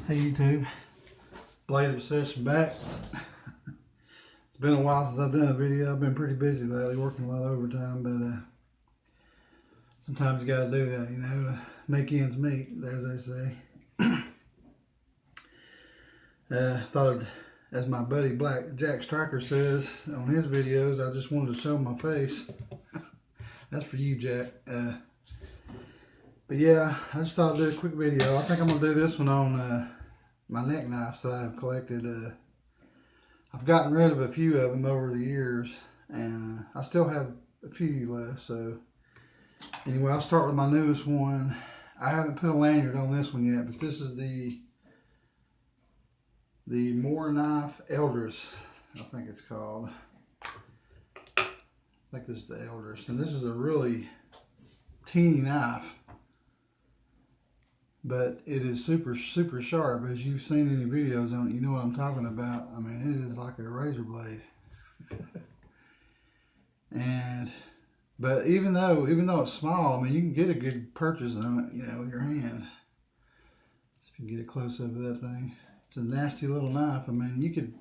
Hey YouTube, Blade Obsession back. It's been a while since I've done a video. I've been pretty busy lately, working a lot of overtime, but sometimes you gotta do that, to make ends meet, as they say. Thought, as my buddy Jack Striker says on his videos, I just wanted to show my face. That's for you, Jack. But yeah, I just thought I'd do a quick video. I think I'm gonna do this one on my neck knives that I've collected. I've gotten rid of a few of them over the years, and I still have a few left. So anyway, I'll start with my newest one. I haven't put a lanyard on this one yet, but this is the Moore Knife Eldris, I think it's called. I think this is the Eldris, and this is a really teeny knife, but it is super sharp. As you've seen any videos on it, you know what I'm talking about. I mean, it is like a razor blade. But even though it's small, I mean, you can get a good purchase on it, with your hand. So if you can get a close up of that thing, it's a nasty little knife. I mean, you could,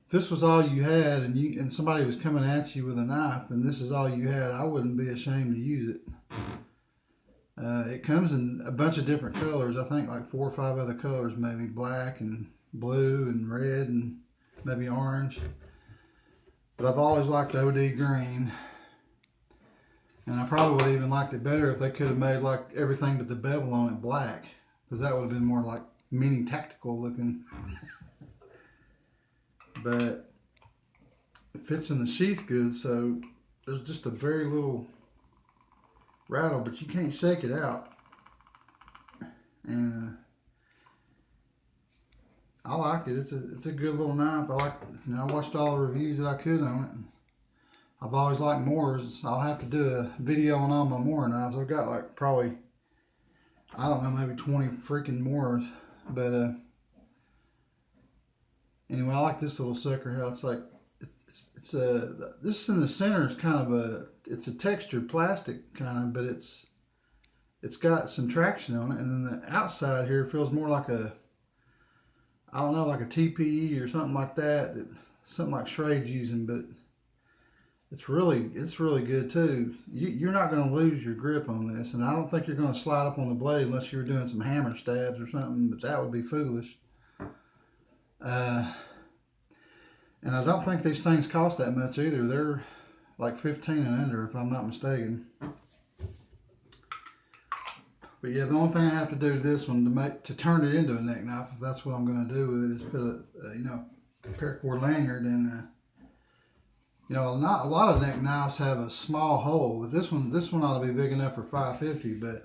if this was all you had, and somebody was coming at you with a knife, and this is all you had, I wouldn't be ashamed to use it. It comes in a bunch of different colors. I think like 4 or 5 other colors, maybe black and blue and red and maybe orange. But I've always liked OD green. And I probably would have even liked it better if they could have made like everything but the bevel on it black, because that would have been more like mini tactical looking. But it fits in the sheath good, so there's just a very little rattle, but you can't shake it out. And I like it. It's a good little knife. I watched all the reviews that I could on it. I've always liked Moores. I'll have to do a video on all my Moore knives. I've got like probably, I don't know, maybe 20 freaking Moores. But anyway, I like this little sucker. How it's like, this in the center is kind of it's a textured plastic kind of, but it's got some traction on it, and then the outside here feels more like I don't know, like a TPE or something like that, something like Schrade's using, but it's really good too. You're not going to lose your grip on this, and I don't think you're going to slide up on the blade unless you were doing some hammer stabs or something, but that would be foolish. And I don't think these things cost that much either. They're like 15 and under, if I'm not mistaken. But yeah, the only thing I have to do to this one to turn it into a neck knife, if that's what I'm going to do with it, is put a paracord lanyard. And not a lot of neck knives have a small hole, but this one ought to be big enough for 550. But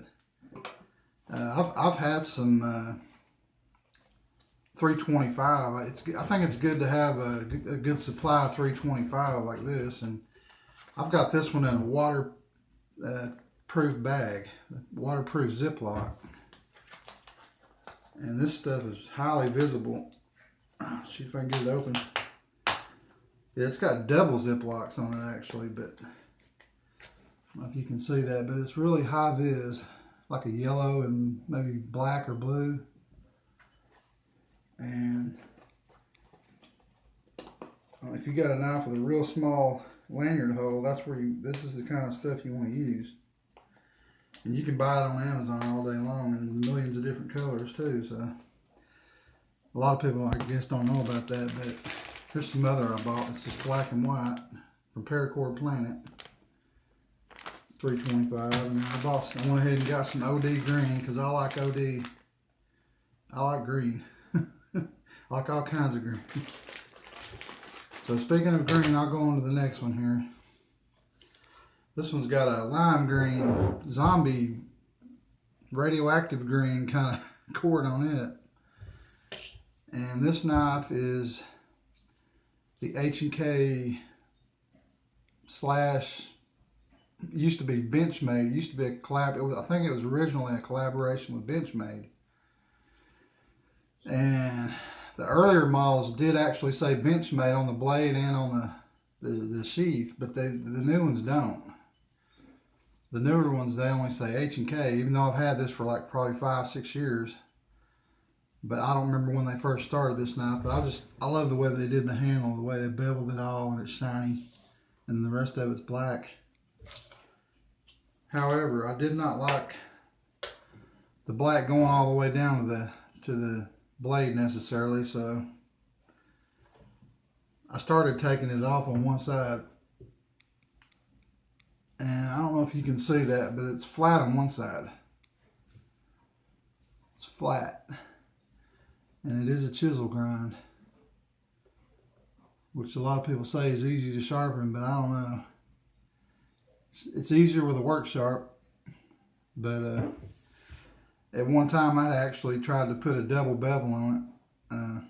I've had some 325. I think it's good to have a good supply of 325 like this, and I've got this one in a waterproof bag, waterproof Ziploc, and this stuff is highly visible. See if I can get it open. Yeah, it's got double Ziplocs on it actually, but I don't know if you can see that, but it's really high vis, like a yellow and maybe black or blue. And if you got a knife with a real small lanyard hole, this is the kind of stuff you want to use. And you can buy it on Amazon all day long in millions of different colors too. So a lot of people, I guess, don't know about that, but here's some other I bought. It's just black and white from Paracord Planet. It's $3.25, and I went ahead and got some OD green because I like OD. I like green. I like all kinds of green. So speaking of green, I'll go on to the next one here. This one's got a lime green, zombie, radioactive green kind of cord on it. And this knife is the H&K / used to be Benchmade. It used to be a collab. I think it was originally a collaboration with Benchmade. And the earlier models did actually say Benchmade on the blade and on the sheath, but the new ones don't. The newer ones, they only say H&K, even though I've had this for like probably 5-6 years. But I don't remember when they first started this knife, but I love the way they did the handle, the way they beveled it all, and it's shiny, and the rest of it's black. However, I did not like the black going all the way down to the blade necessarily, so I started taking it off on one side. And I don't know if you can see that, but it's flat on one side. It's flat. And it is a chisel grind, which a lot of people say is easy to sharpen, but I don't know. It's easier with a work sharp, but at one time I actually tried to put a double bevel on it.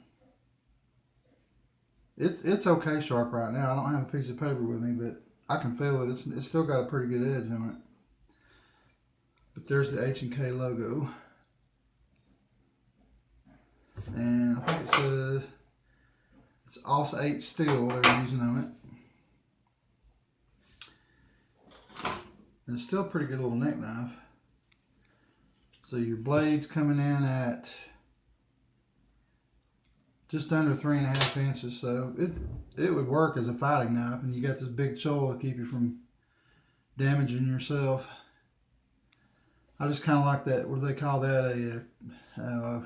It's okay sharp right now. I don't have a piece of paper with me, but I can feel it. It's still got a pretty good edge on it. But there's the H&K logo. And I think it says it's also 8 steel they're using on it. And it's still a pretty good little neck knife. So your blade's coming in at just under 3.5 inches. So it would work as a fighting knife, and you got this big choil to keep you from damaging yourself. I just kind of like that, what do they call that, I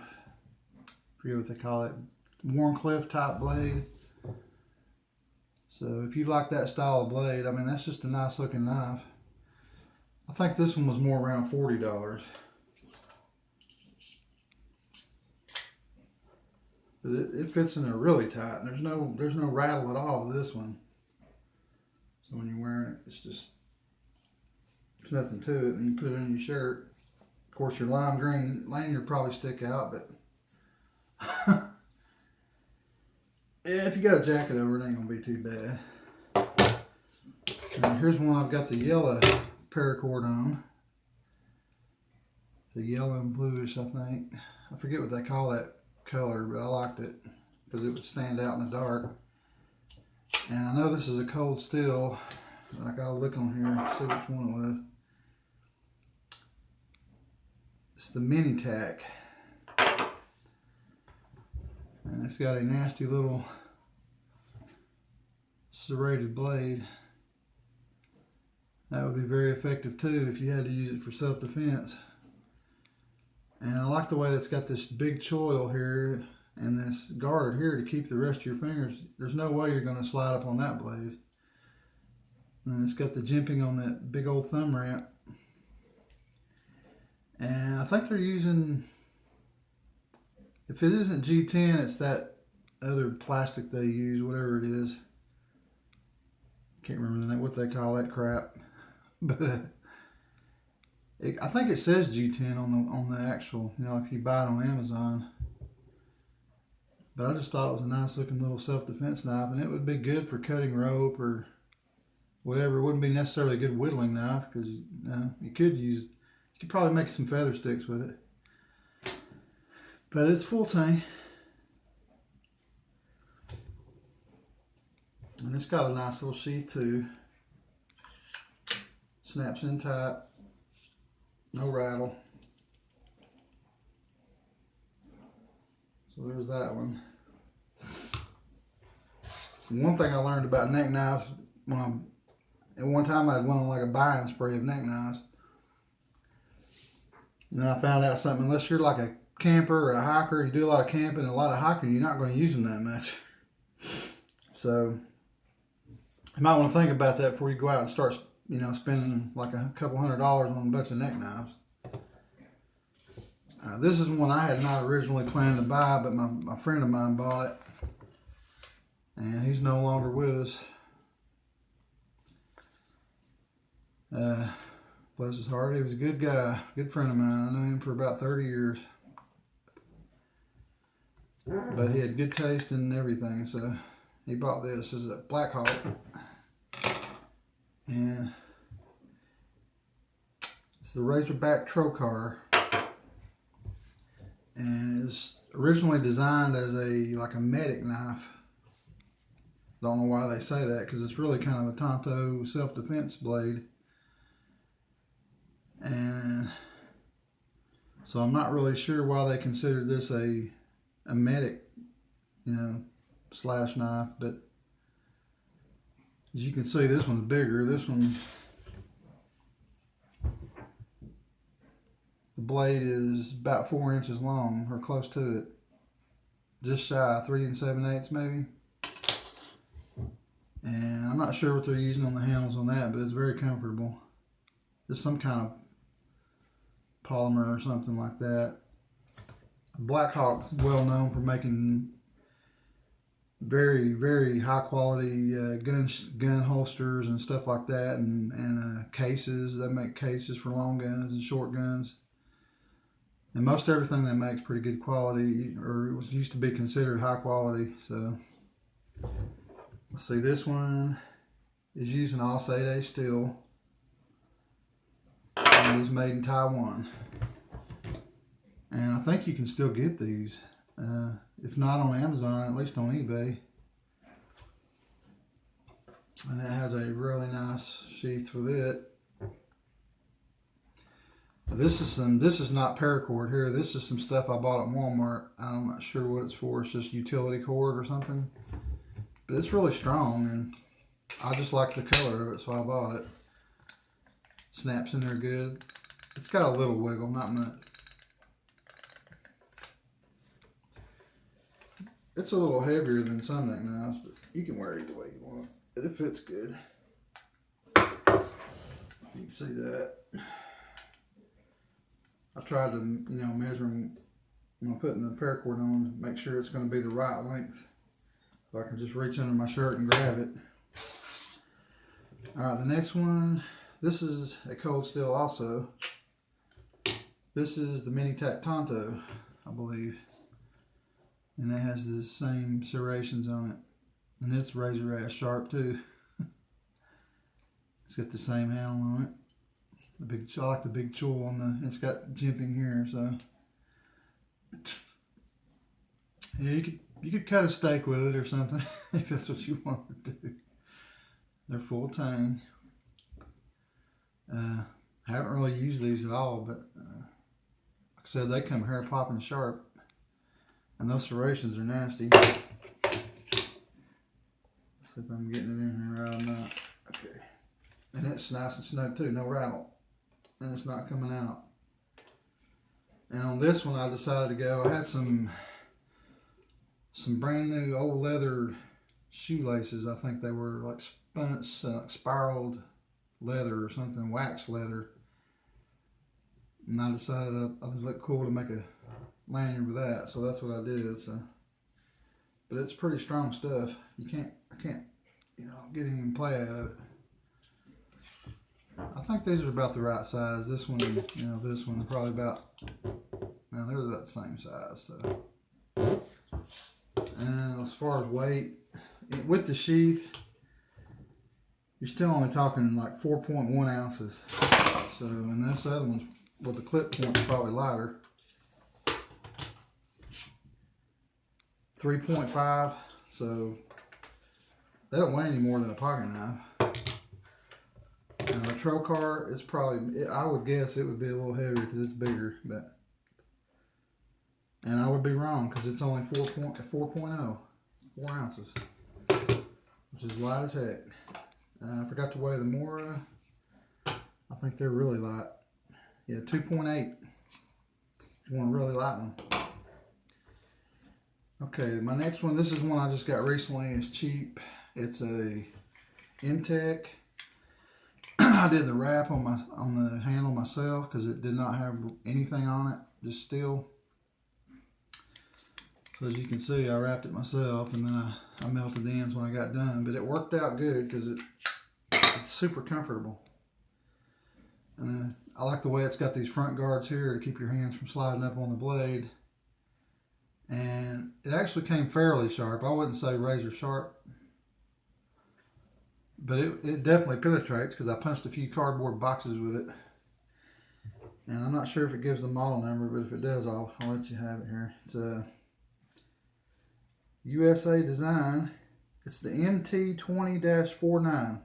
forget what they call it, Warncliffe type blade. So if you like that style of blade, I mean, that's just a nice looking knife. I think this one was more around $40. But it fits in there really tight, and there's no rattle at all with this one. So when you're wearing it, there's nothing to it, and you put it on your shirt. Of course, your lime green lanyard probably stick out, but yeah, if you got a jacket over, it ain't gonna be too bad. And here's one I've got the yellow paracord on. The yellow and bluish, I think. I forget what they call that color, but I liked it because it would stand out in the dark. And I know this is a cold steel. I gotta look on here and see which one it was. It's the Mini Tack. And it's got a nasty little serrated blade. That would be very effective too if you had to use it for self-defense. And I like the way it's got this big choil here and this guard here to keep the rest of your fingers. There's no way you're going to slide up on that blade. And it's got the jimping on that big old thumb ramp. And I think they're using, if it isn't G10, it's that other plastic they use, whatever it is. Can't remember what they call that crap. But I think it says G10 on the actual, you know, if you buy it on Amazon. But I just thought it was a nice looking little self-defense knife, and it would be good for cutting rope or whatever. It wouldn't be necessarily a good whittling knife because you could probably make some feather sticks with it. But it's full tang. And it's got a nice little sheath too. Snaps in tight. No rattle. So there's that one. One thing I learned about neck knives, at one time I went on like a buying spree of neck knives. And then I found out something, unless you're like a camper or a hiker, you do a lot of camping and a lot of hiking, you're not going to use them that much. So you might want to think about that before you go out and start, you know, spending like a couple $100 on a bunch of neck knives. This is one I had not originally planned to buy, but my friend of mine bought it. And he's no longer with us. Bless his heart, he was a good guy, good friend of mine. I knew him for about 30 years. But he had good taste in everything, so he bought this. This is a Black Hawk. And it's the Razorback Trocar. And it's originally designed as like a medic knife. Don't know why they say that, because it's really kind of a Tonto self-defense blade. And So I'm not really sure why they considered this a medic, slash knife, but as you can see, this one's bigger. This one's, the blade is about 4 inches long, or close to it. Just shy, 3 7/8 maybe. And I'm not sure what they're using on the handles on that, but it's very comfortable. It's some kind of polymer or something like that. Blackhawk's well known for making very, very high quality gun holsters and stuff like that, and cases. They make cases for long guns and short guns. And most everything they make is pretty good quality, or it was used to be considered high quality. So let's see, this one is using all 8A steel and is made in Taiwan. And I think you can still get these, if not on Amazon, at least on eBay. And it has a really nice sheath with it. This is not paracord here. This is some stuff I bought at Walmart. I'm not sure what it's for. It's just utility cord or something. But it's really strong, and I just like the color of it, so I bought it. Snaps in there good. It's got a little wiggle, not much. It's a little heavier than some neck knives, but you can wear it the way you want. But it fits good. You can see that. I tried to, measure them when I'm putting the paracord on to make sure it's going to be the right length, so I can just reach under my shirt and grab it. All right, the next one. This is a cold steel also. This is the Mini Tac Tonto, I believe. And it has the same serrations on it. And it's razor ass sharp too. It's got the same handle on it. I like the big chool on the, it's got jimping here, so. Yeah, you could cut a steak with it or something, if that's what you want to do. They're full tang. Haven't really used these at all, but like I said, they come hair popping sharp. And those serrations are nasty. Let's see if I'm getting it in here right or not. Okay. And it's nice and snug too, no rattle. And it's not coming out. And on this one I decided to go, I had some brand new old leather shoelaces. I think they were like spiraled leather or something, wax leather. And I decided I would look cool to make a lanyard with that, so that's what I did. So, but it's pretty strong stuff. I can't, get any play out of it. I think these are about the right size. This one, this one probably about. Now they're about the same size. So, and as far as weight, with the sheath, you're still only talking like 4.1 ounces. So, and this other one's with the clip point is probably lighter. 3.5, so they don't weigh any more than a pocket knife. Now the trocar is probably, I would guess it would be a little heavier because it's bigger, but, and I would be wrong because it's only 4.0, 4 ounces, which is light as heck. I forgot to weigh the Mora. I think they're really light. Yeah, 2.8. One really light one. Okay, my next one, this is one I just got recently. It's cheap. It's a MTech. I did the wrap on the handle myself because it did not have anything on it, just steel. So as you can see, I wrapped it myself, and then I melted the ends when I got done. But it worked out good because it's super comfortable. And I like the way it's got these front guards here to keep your hands from sliding up on the blade. And it actually came fairly sharp. I wouldn't say razor sharp, but it definitely penetrates because I punched a few cardboard boxes with it. And I'm not sure if it gives the model number, but if it does, I'll let you have it here. It's a USA design. It's the MT20-49.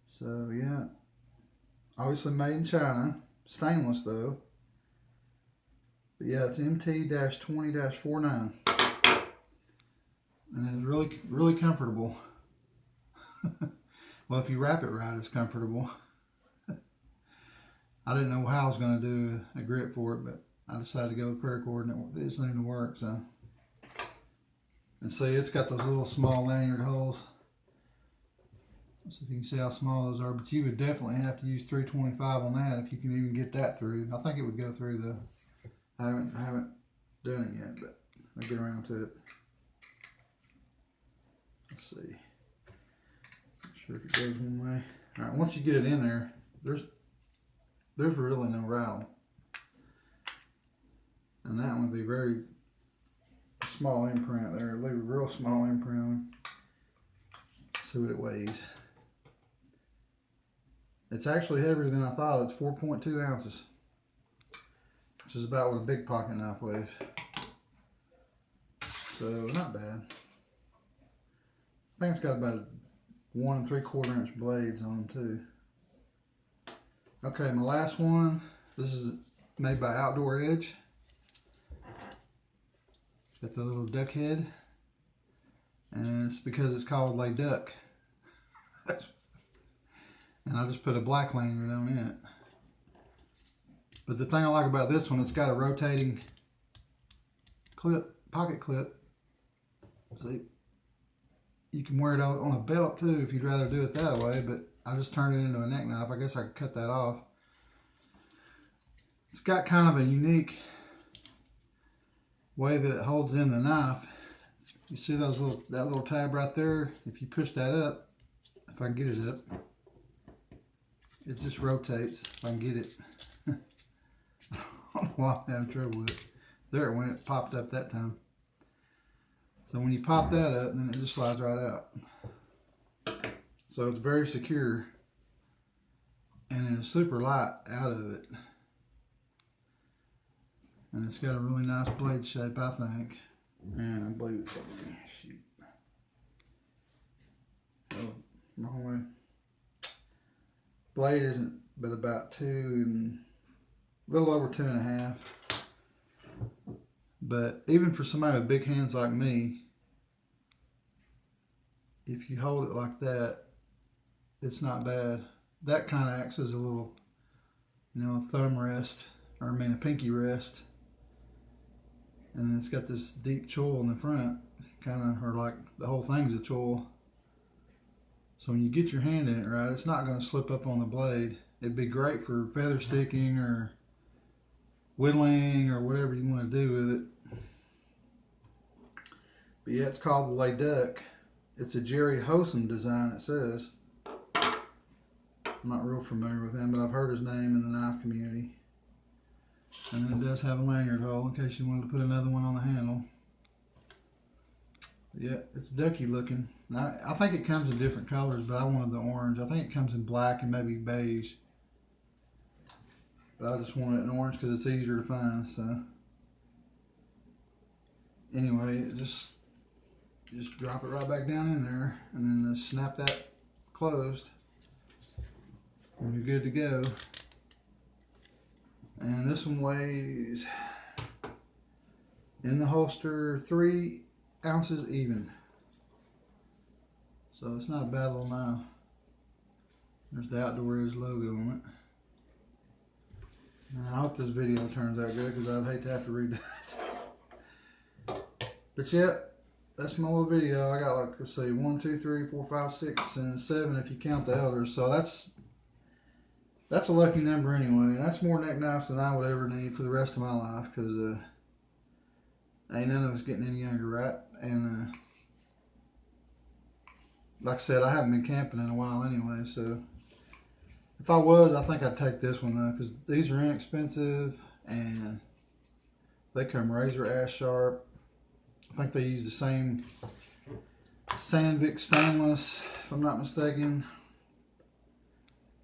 So yeah, obviously made in China. stainless though. But yeah, it's MT-20-49. And it's really, really comfortable. Well, if you wrap it right, it's comfortable. I didn't know how I was going to do a grip for it, but I decided to go with paracord and it seemed to work. So, and see, it's got those little small lanyard holes. Let's see if you can see how small those are, but you would definitely have to use 325 on that if you can even get that through. I think it would go through the, I haven't done it yet, but I'll get around to it. Let's see. Not sure if it goes one way. All right, once you get it in there, there's really no rattle. And that one would be very small imprint there. Leave a real small imprint on it. See what it weighs. It's actually heavier than I thought. It's 4.2 ounces, which is about what a big pocket knife weighs. So not bad. I think it's got about 1 3/4 inch blades on them too. Okay, my last one. This is made by Outdoor Edge. It's got the little duck head, and it's because it's called Lay Duck. And I just put a black lanyard on it. But the thing I like about this one, it's got a rotating clip, pocket clip. See, you can wear it on a belt too if you'd rather do it that way, but I just turned it into a neck knife. I guess I could cut that off. It's got kind of a unique way that it holds in the knife. You see that little tab right there? If you push that up, if I can get it up, it just rotates. If I can get it. I don't know why I'm having trouble with it. There it went. It popped up that time. So when you pop that up, then it just slides right out. So it's very secure. And it's super light out of it. And it's got a really nice blade shape, I think. And I believe it's over there. Shoot. Oh, wrong way. Blade isn't but about 2 and a little over 2.5. But even for somebody with big hands like me, if you hold it like that, it's not bad. That kind of acts as a little, thumb rest, or I mean a pinky rest. And it's got this deep choil in the front, kind of, or like the whole thing's a choil. So when you get your hand in it right, it's not going to slip up on the blade. It'd be great for feather sticking or whittling or whatever you want to do with it. But yeah, it's called the Lay Duck. It's a Jerry Hosen design, it says. I'm not real familiar with him, but I've heard his name in the knife community. And then it does have a lanyard hole in case you wanted to put another one on the handle. Yeah, it's ducky looking. Now, I think it comes in different colors, but I wanted the orange. I think it comes in black and maybe beige. But I just wanted it in orange because it's easier to find. So anyway, just drop it right back down in there, and then just snap that closed, and you're good to go. And this one weighs in the holster 3 ounces even. So it's not a bad little knife. There's the Outdoor Edge logo on it. And I hope this video turns out good because I'd hate to have to read that. But yeah, that's my little video. I got like, let's see, 1, 2, 3, 4, 5, 6, and 7 if you count the elders. So that's a lucky number anyway. That's more neck knives than I would ever need for the rest of my life because ain't none of us getting any younger, right? And like I said, I haven't been camping in a while anyway, so if I was, I think I'd take this one though because these are inexpensive and they come razor ass sharp. I think they use the same Sandvik stainless, if I'm not mistaken.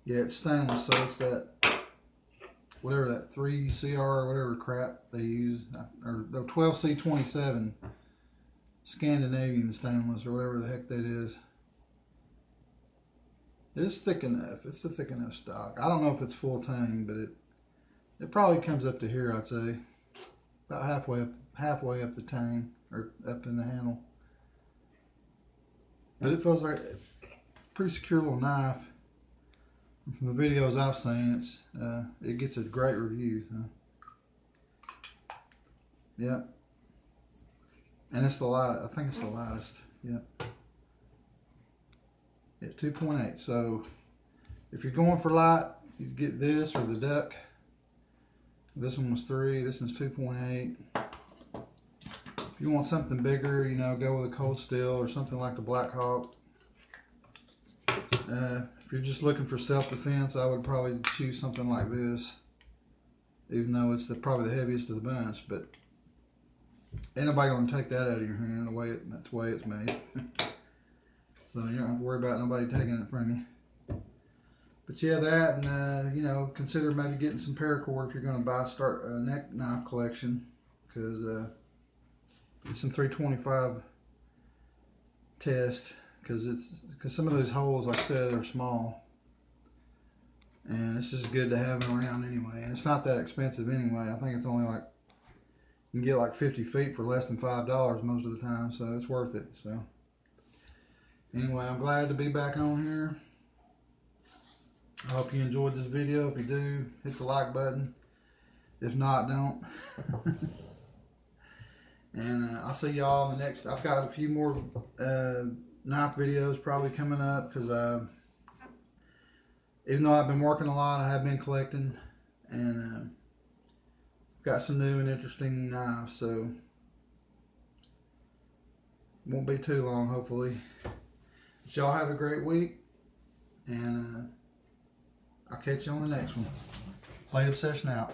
Yeah, it's stainless, so it's that, whatever that 3CR or whatever crap they use, or the 12C27 Scandinavian stainless or whatever the heck that is. It's thick enough. It's a thick enough stock. I don't know if it's full tang, but It probably comes up to here, I'd say. About halfway up the tang, or up in the handle. But it feels like a pretty secure little knife. From the videos I've seen, it gets a great review. Yep. And it's the light. I think it's the lightest. Yep. Yeah, 2.8. So if you're going for light, you get this or the duck. This one was 3. This one's 2.8. If you want something bigger, you know, go with a cold steel or something like the Black Hawk. If you're just looking for self-defense, I would probably choose something like this, even though it's probably the heaviest of the bunch. But ain't nobody gonna take that out of your hand that's the way it's made. So you don't have to worry about nobody taking it from you. But yeah, that, and you know, consider maybe getting some paracord if you're gonna start a neck knife collection, because get some 325 test. Because some of those holes, like I said, are small, and it's just good to have them around anyway. And it's not that expensive anyway. I think it's only like, you can get like 50 feet for less than $5 most of the time, so it's worth it. So anyway, I'm glad to be back on here. I hope you enjoyed this video. If you do, hit the like button. If not, don't. And I'll see y'all in the next. I've got a few more knife videos probably coming up, because even though I've been working a lot, I have been collecting, and got some new and interesting knives, so won't be too long, hopefully. But y'all have a great week, and I'll catch you on the next one. Blade Obsession out.